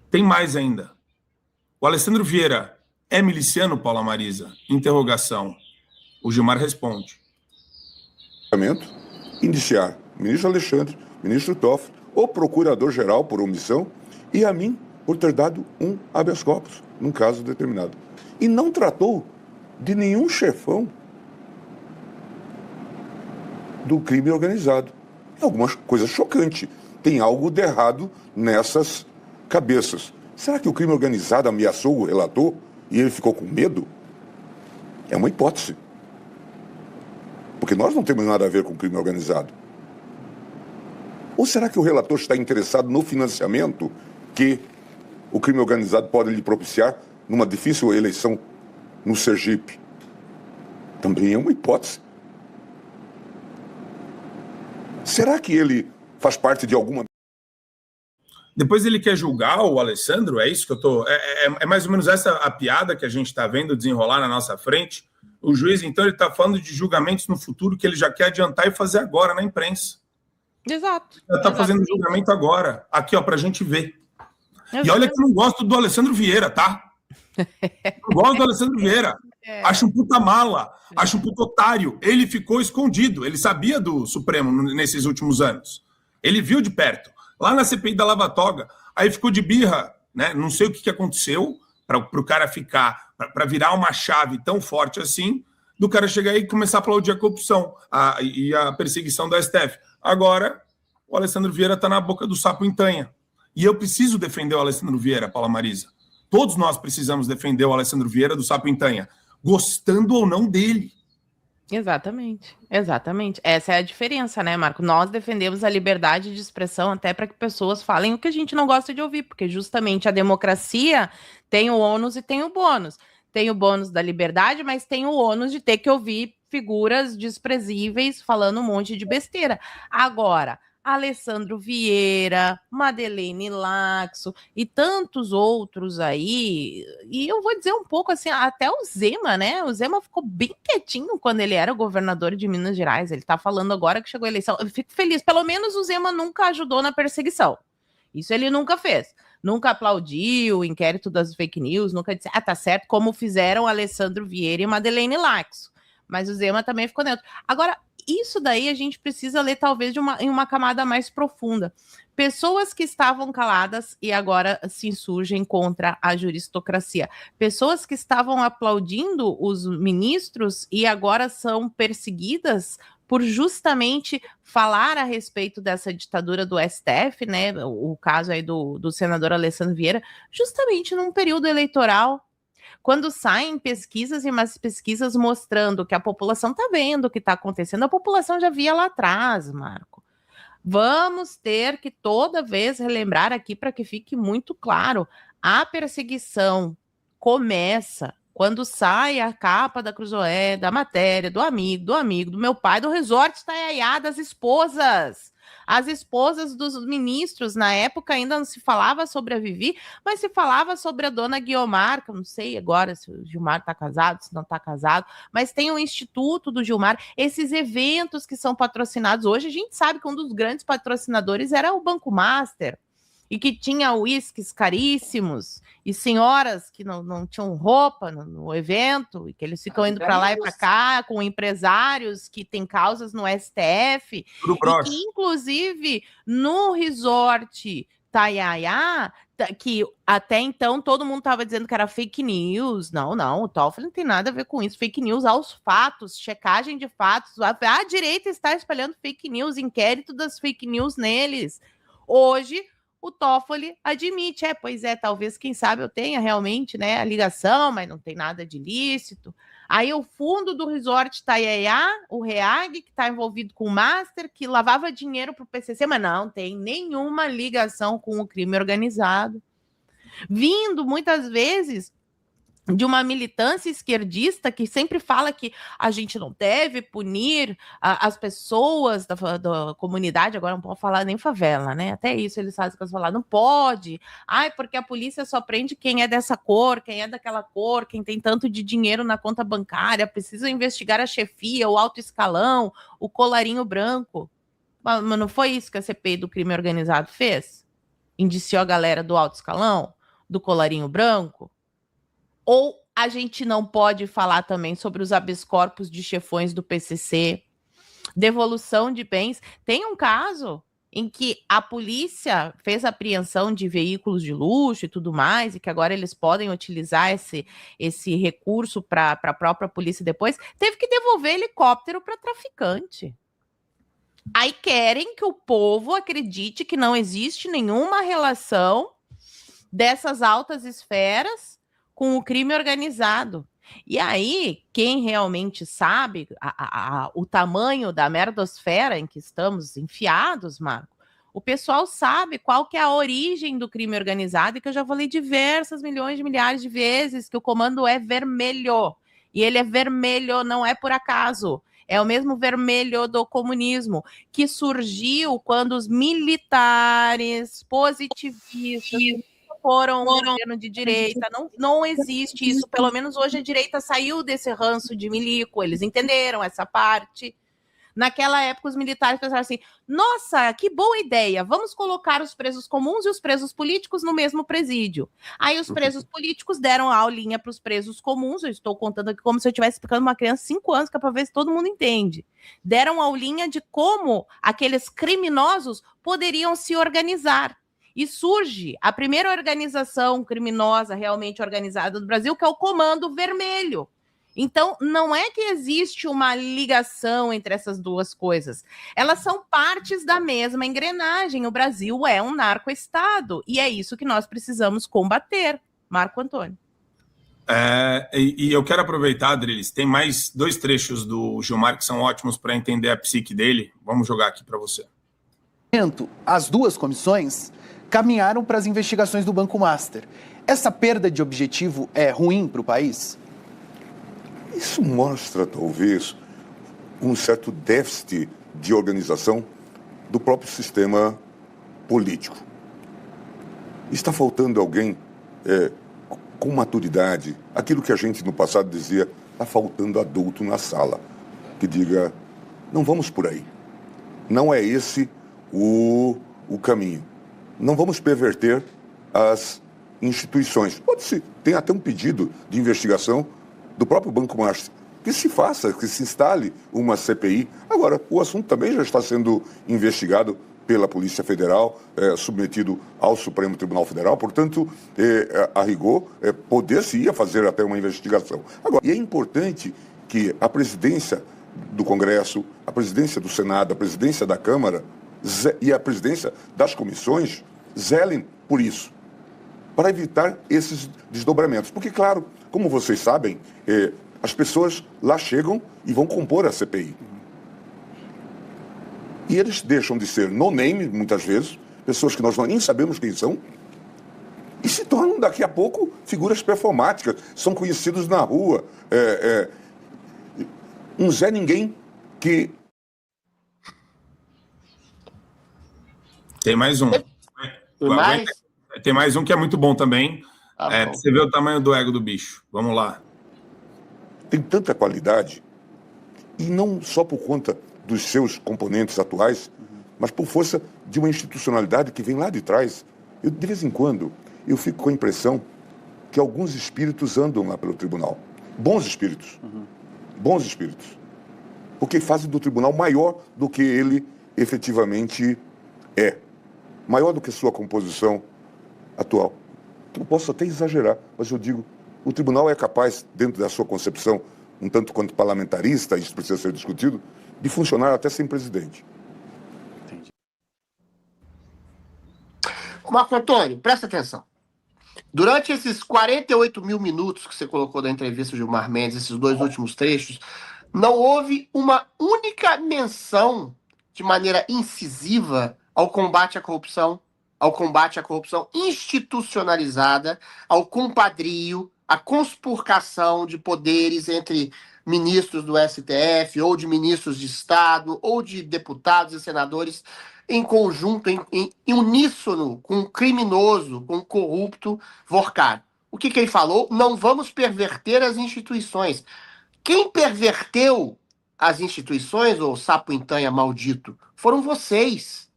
Tem mais ainda. O Alessandro Vieira é miliciano, Paula Marisa? Interrogação. O Gilmar responde. Indiciar o ministro Alexandre, o ministro Toffoli, o procurador-geral por omissão e a mim por ter dado um habeas corpus, num caso determinado. E não tratou de nenhum chefão do crime organizado. É alguma coisa chocante. Tem algo de errado nessas cabeças. Será que o crime organizado ameaçou o relator e ele ficou com medo? É uma hipótese. Porque nós não temos nada a ver com o crime organizado. Ou será que o relator está interessado no financiamento que o crime organizado pode lhe propiciar numa difícil eleição no Sergipe? Também é uma hipótese. Será que ele faz parte de alguma... Depois ele quer julgar o Alessandro? É isso que eu tô... É mais ou menos essa a piada que a gente está vendo desenrolar na nossa frente. O juiz, então, ele está falando de julgamentos no futuro que ele já quer adiantar e fazer agora na imprensa. Exato. Já está fazendo julgamento agora. Aqui, ó, para a gente ver. Exatamente. E olha que eu não gosto do Alessandro Vieira, tá? Não gosto do Alessandro Vieira. Acho um puta mala, acho um puta otário. Ele ficou escondido, ele sabia do Supremo nesses últimos anos. Ele viu de perto. Lá na CPI da Lava Toga, aí ficou de birra, né? Não sei o que aconteceu para o cara ficar, para virar uma chave tão forte assim, do cara chegar aí e começar a aplaudir a corrupção e a perseguição da STF. Agora, o Alessandro Vieira está na boca do sapo em tanha. E eu preciso defender o Alessandro Vieira, Paula Marisa. Todos nós precisamos defender o Alessandro Vieira do sapo em tanha, gostando ou não dele. Exatamente, exatamente. Essa é a diferença, né, Marco? Nós defendemos a liberdade de expressão até para que pessoas falem o que a gente não gosta de ouvir, porque justamente a democracia tem o ônus e tem o bônus. Tem o bônus da liberdade, mas tem o ônus de ter que ouvir figuras desprezíveis falando um monte de besteira. Agora, Alessandro Vieira, Madeleine Laxo e tantos outros aí, e eu vou dizer um pouco assim, até o Zema, né? O Zema ficou bem quietinho quando ele era governador de Minas Gerais. Ele tá falando agora que chegou a eleição. Eu fico feliz, pelo menos o Zema nunca ajudou na perseguição. Isso ele nunca fez. Nunca aplaudiu o inquérito das fake news, nunca disse, tá certo, como fizeram Alessandro Vieira e Madeleine Laxo. Mas o Zema também ficou neutro. Agora, isso daí a gente precisa ler talvez em uma camada mais profunda. Pessoas que estavam caladas e agora se insurgem contra a juristocracia. Pessoas que estavam aplaudindo os ministros e agora são perseguidas por justamente falar a respeito dessa ditadura do STF, né? O caso aí do senador Alessandro Vieira, justamente num período eleitoral. Quando saem pesquisas e mais pesquisas mostrando que a população está vendo o que está acontecendo, a população já via lá atrás, Marco. Vamos ter que toda vez relembrar aqui para que fique muito claro, a perseguição começa quando sai a capa da Cruzoé, da matéria, do amigo, do meu pai, do resort Itaiaiá, das esposas. As esposas dos ministros, na época ainda não se falava sobre a Vivi, mas se falava sobre a dona Guiomar, que eu não sei agora se o Gilmar está casado, se não está casado, mas tem o Instituto do Gilmar, esses eventos que são patrocinados hoje, a gente sabe que um dos grandes patrocinadores era o Banco Master, e que tinha uísques caríssimos, e senhoras que não tinham roupa no evento, e que eles ficam indo para lá e para cá, com empresários que têm causas no STF, e que, inclusive, no resort Itaiaiá, que até então todo mundo estava dizendo que era fake news. Não, o Toffoli não tem nada a ver com isso. Fake news aos fatos, checagem de fatos. A direita está espalhando fake news, inquérito das fake news neles. Hoje, o Toffoli admite, pois é, talvez, quem sabe eu tenha realmente, né, a ligação, mas não tem nada de ilícito. Aí o fundo do resort Itaiaiá, o REAG, que está envolvido com o Master, que lavava dinheiro para o PCC, mas não tem nenhuma ligação com o crime organizado. Vindo, muitas vezes, de uma militância esquerdista que sempre fala que a gente não deve punir as pessoas da comunidade, agora não pode falar nem favela, né? Até isso eles fazem com as falar, não pode. Porque a polícia só prende quem é dessa cor, quem é daquela cor, quem tem tanto de dinheiro na conta bancária, precisa investigar a chefia, o alto escalão, o colarinho branco. Mas não foi isso que a CPI do crime organizado fez? Indiciou a galera do alto escalão? do colarinho branco? Ou a gente não pode falar também sobre os habeas corpus de chefões do PCC, devolução de bens? Tem um caso em que a polícia fez apreensão de veículos de luxo e tudo mais, e que agora eles podem utilizar esse recurso para a própria polícia depois, teve que devolver helicóptero para traficante. Aí querem que o povo acredite que não existe nenhuma relação dessas altas esferas com o crime organizado. E aí, quem realmente sabe o tamanho da merdosfera em que estamos enfiados, Marco, o pessoal sabe qual que é a origem do crime organizado, e que eu já falei diversas milhões de milhares de vezes que o comando é vermelho. E ele é vermelho, não é por acaso. É o mesmo vermelho do comunismo, que surgiu quando os militares positivistas foram um governo de direita. Não existe isso. Pelo menos hoje a direita saiu desse ranço de milico. Eles entenderam essa parte. Naquela época, os militares pensaram assim: nossa, que boa ideia, vamos colocar os presos comuns e os presos políticos no mesmo presídio. Aí os presos políticos deram a aulinha para os presos comuns. Eu estou contando aqui como se eu estivesse explicando uma criança de 5 anos, que é para ver se todo mundo entende. Deram a aulinha de como aqueles criminosos poderiam se organizar. E surge a primeira organização criminosa realmente organizada do Brasil, que é o Comando Vermelho. Então, não é que existe uma ligação entre essas duas coisas. Elas são partes da mesma engrenagem. O Brasil é um narco-estado. E é isso que nós precisamos combater. Marco Antônio. E eu quero aproveitar, Adriles, tem mais 2 trechos do Gilmar que são ótimos para entender a psique dele. Vamos jogar aqui para você. As 2 comissões caminharam para as investigações do Banco Master. Essa perda de objetivo é ruim para o país? Isso mostra, talvez, um certo déficit de organização do próprio sistema político. Está faltando alguém com maturidade, aquilo que a gente no passado dizia, está faltando adulto na sala, que diga, não vamos por aí. Não é esse o caminho. Não vamos perverter as instituições. Pode-se, tem até um pedido de investigação do próprio Banco Master, que se faça, que se instale uma CPI. Agora, o assunto também já está sendo investigado pela Polícia Federal, submetido ao Supremo Tribunal Federal, portanto, a rigor, poder-se-ia fazer até uma investigação. Agora, e é importante que a presidência do Congresso, a presidência do Senado, a presidência da Câmara e a presidência das comissões zelem por isso, para evitar esses desdobramentos. Porque, claro, como vocês sabem, as pessoas lá chegam e vão compor a CPI. E eles deixam de ser no-name, muitas vezes, pessoas que nós nem sabemos quem são, e se tornam, daqui a pouco, figuras performáticas, são conhecidos na rua. Um Zé Ninguém que... Tem mais um. Tem mais um que é muito bom também. Você vê o tamanho do ego do bicho. Vamos lá. Tem tanta qualidade, e não só por conta dos seus componentes atuais, mas por força de uma institucionalidade que vem lá de trás. De vez em quando, eu fico com a impressão que alguns espíritos andam lá pelo tribunal. Bons espíritos. Bons espíritos. Porque fazem do tribunal maior do que ele efetivamente é. Maior do que sua composição atual. Eu posso até exagerar, mas eu digo, o tribunal é capaz, dentro da sua concepção, um tanto quanto parlamentarista, isso precisa ser discutido, de funcionar até sem presidente. Entendi. Marco Antônio, presta atenção. Durante esses 48 mil minutos que você colocou da entrevista do Gilmar Mendes, esses 2 últimos trechos, não houve uma única menção de maneira incisiva ao combate à corrupção institucionalizada, ao compadrio, à conspurcação de poderes entre ministros do STF, ou de ministros de Estado, ou de deputados e senadores, em conjunto, em uníssono, com o criminoso, com o corrupto Vorcad. O que ele falou? Não vamos perverter as instituições. Quem perverteu as instituições, ô sapo entanha maldito, foram vocês.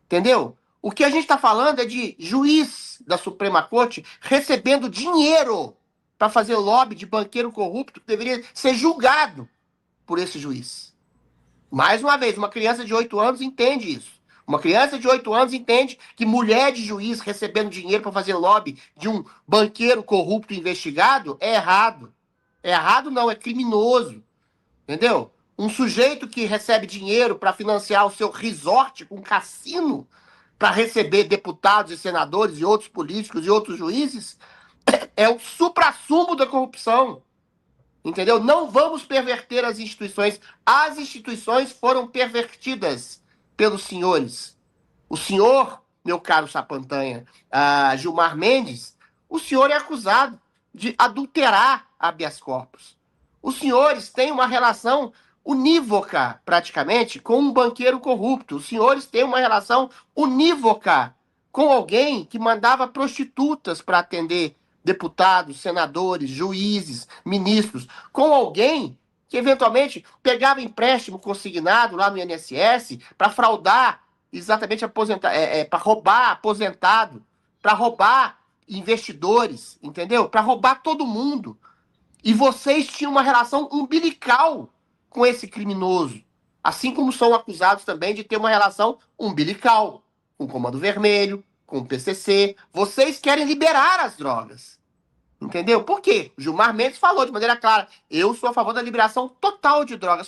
Entendeu? O que a gente está falando é de juiz da Suprema Corte recebendo dinheiro para fazer lobby de banqueiro corrupto que deveria ser julgado por esse juiz. Mais uma vez, uma criança de 8 anos entende isso. Uma criança de 8 anos entende que mulher de juiz recebendo dinheiro para fazer lobby de um banqueiro corrupto investigado é errado. É errado não, é criminoso. Entendeu? Um sujeito que recebe dinheiro para financiar o seu resort com cassino, para receber deputados e senadores e outros políticos e outros juízes, é o suprassumo da corrupção. Entendeu? Não vamos perverter as instituições. As instituições foram pervertidas pelos senhores. O senhor, meu caro Sapantanha, Gilmar Mendes, o senhor é acusado de adulterar habeas corpus. Os senhores têm uma relação unívoca, praticamente, com um banqueiro corrupto. Os senhores têm uma relação unívoca com alguém que mandava prostitutas para atender deputados, senadores, juízes, ministros, com alguém que eventualmente pegava empréstimo consignado lá no INSS para fraudar exatamente para roubar aposentado, para roubar investidores, entendeu? Para roubar todo mundo. E vocês tinham uma relação umbilical com esse criminoso, assim como são acusados também de ter uma relação umbilical com o Comando Vermelho, com o PCC. Vocês querem liberar as drogas. Entendeu? Por quê? O Gilmar Mendes falou de maneira clara: eu sou a favor da liberação total de drogas.